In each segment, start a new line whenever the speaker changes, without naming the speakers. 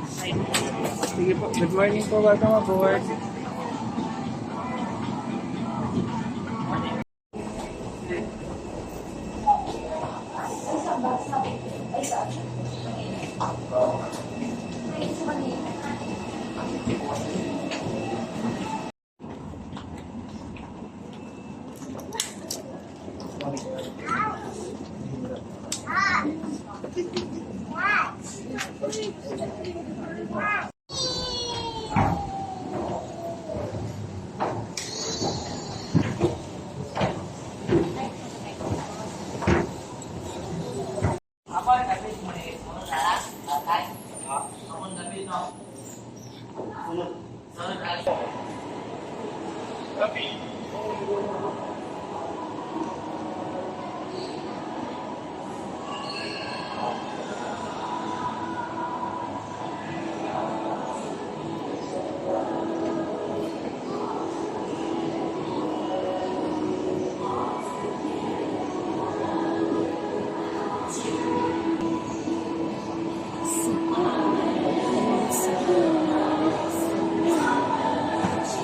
Sige po. Good morning po. Welcome aboard.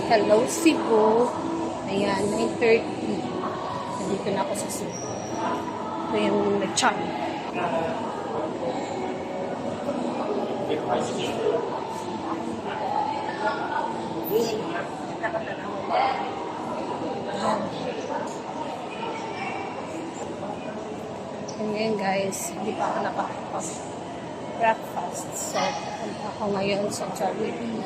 Hello, Cebu. Ayan, 9:30. Nandito na ako sa Cebu. Ito yung lechon. Ayan guys, hindi pa ako nakapag-breakfast. So, punta ako ngayon sa Jollibee.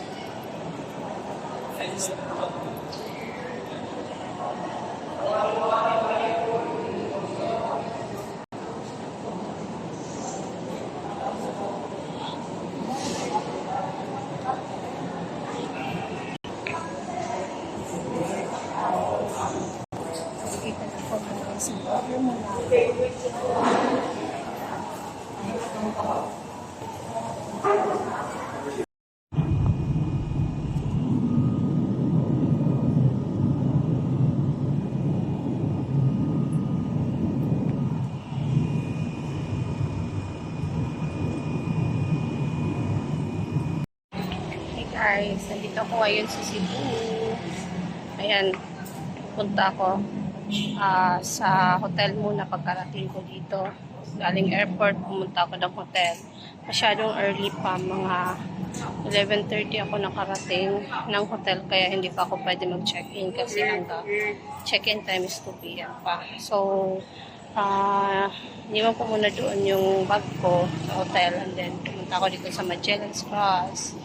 Kita na po mga siguro muna. Guys, nandito ako ngayon sa Cebu. Ayan, punta ako sa hotel muna pagkarating ko dito. Galing airport, pumunta ako ng hotel. Masyadong early pa, mga 11:30 ako nakarating ng hotel, kaya hindi pa ako pwede mag-check-in kasi hanggang check-in time is 2 p.m. pa. So, iniwan ko muna doon yung bag ko sa hotel, and then pumunta ako dito sa Magellan's Cross.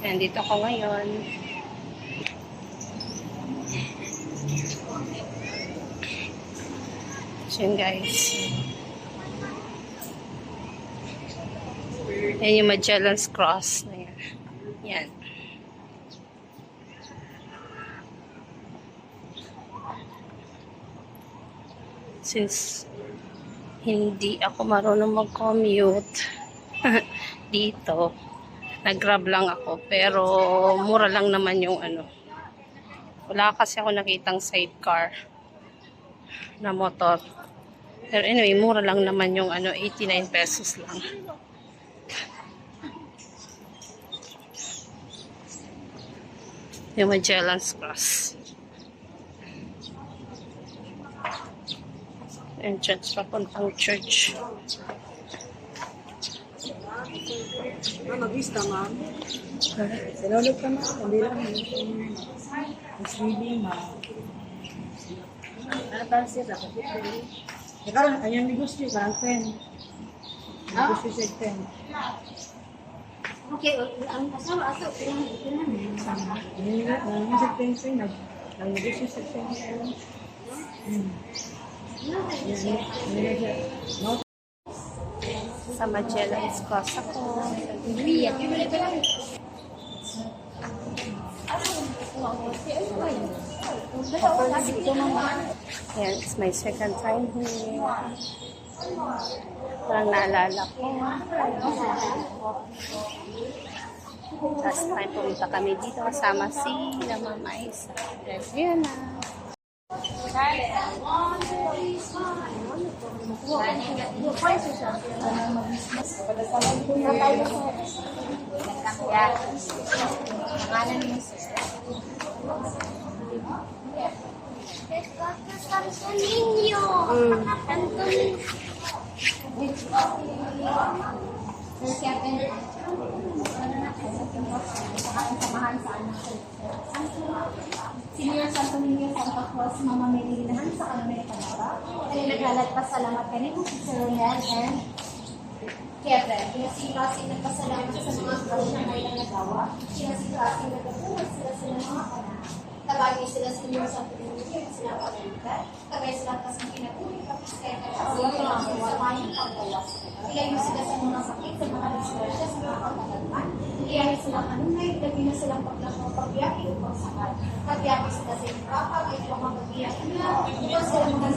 Nandito ako ngayon. So yun guys. Yan yung Magellan's Cross na yan. Yan. Since hindi ako marunong mag-commute dito, nag-grab lang ako, pero mura lang naman yung ano. Wala kasi ako nakitang sidecar na motor. Pero anyway, mura lang naman yung ano, 89 pesos lang. Yung Magellan's Cross. Entrance papuntang church.
Mag-vista, ma'am. Sinulog ka, ma'am. Hindi lang. Misleading, ma'am. Ano ba siya? Ikaw, ayang negosyo, parang 10. Negosyo siya 10.
Okay, ang asawa ato, kailangan
Hindi nga, ang sa 10 siya, nag-negosyo siya 10.
Sa Magellan's Cross ako.
Iya, kaya ba lang?
Yan, it's my second time here. Parang naalala ko. Last time pumunta kami dito kasama si Mama Isa. Yan na.
Yeah. Pangalan mo, sister. Santo Niño. Santo Niño. Sir Kevin. Samahan sa anak ko. Senior Santo Niño, Santa Claus, Mama Melinahan sa kanila kanila. Kaya naglalagpas salamat kanina si Sir Ronel and Kevin. Kaya si Cassie nagpasalamat sa mga gawin na may nagawa. Kaya si Cassie nagpapulad sila sa mga kanak. Tabagay sila sa Senior Santo Niño, sila pagalitan. Tagay sila kasi pinatuloy kapis kaya kasi sa mayang paggawas. Ilayo sila sa mga sakit, sa mga disgrasya, sa mga pagkakalman. Iyahin silang anunay, lagi na silang pagbiyahe o pagsakal. Pagbiyahe sila sa Imprapa, ay mga pagbiyahe na, ito sila mga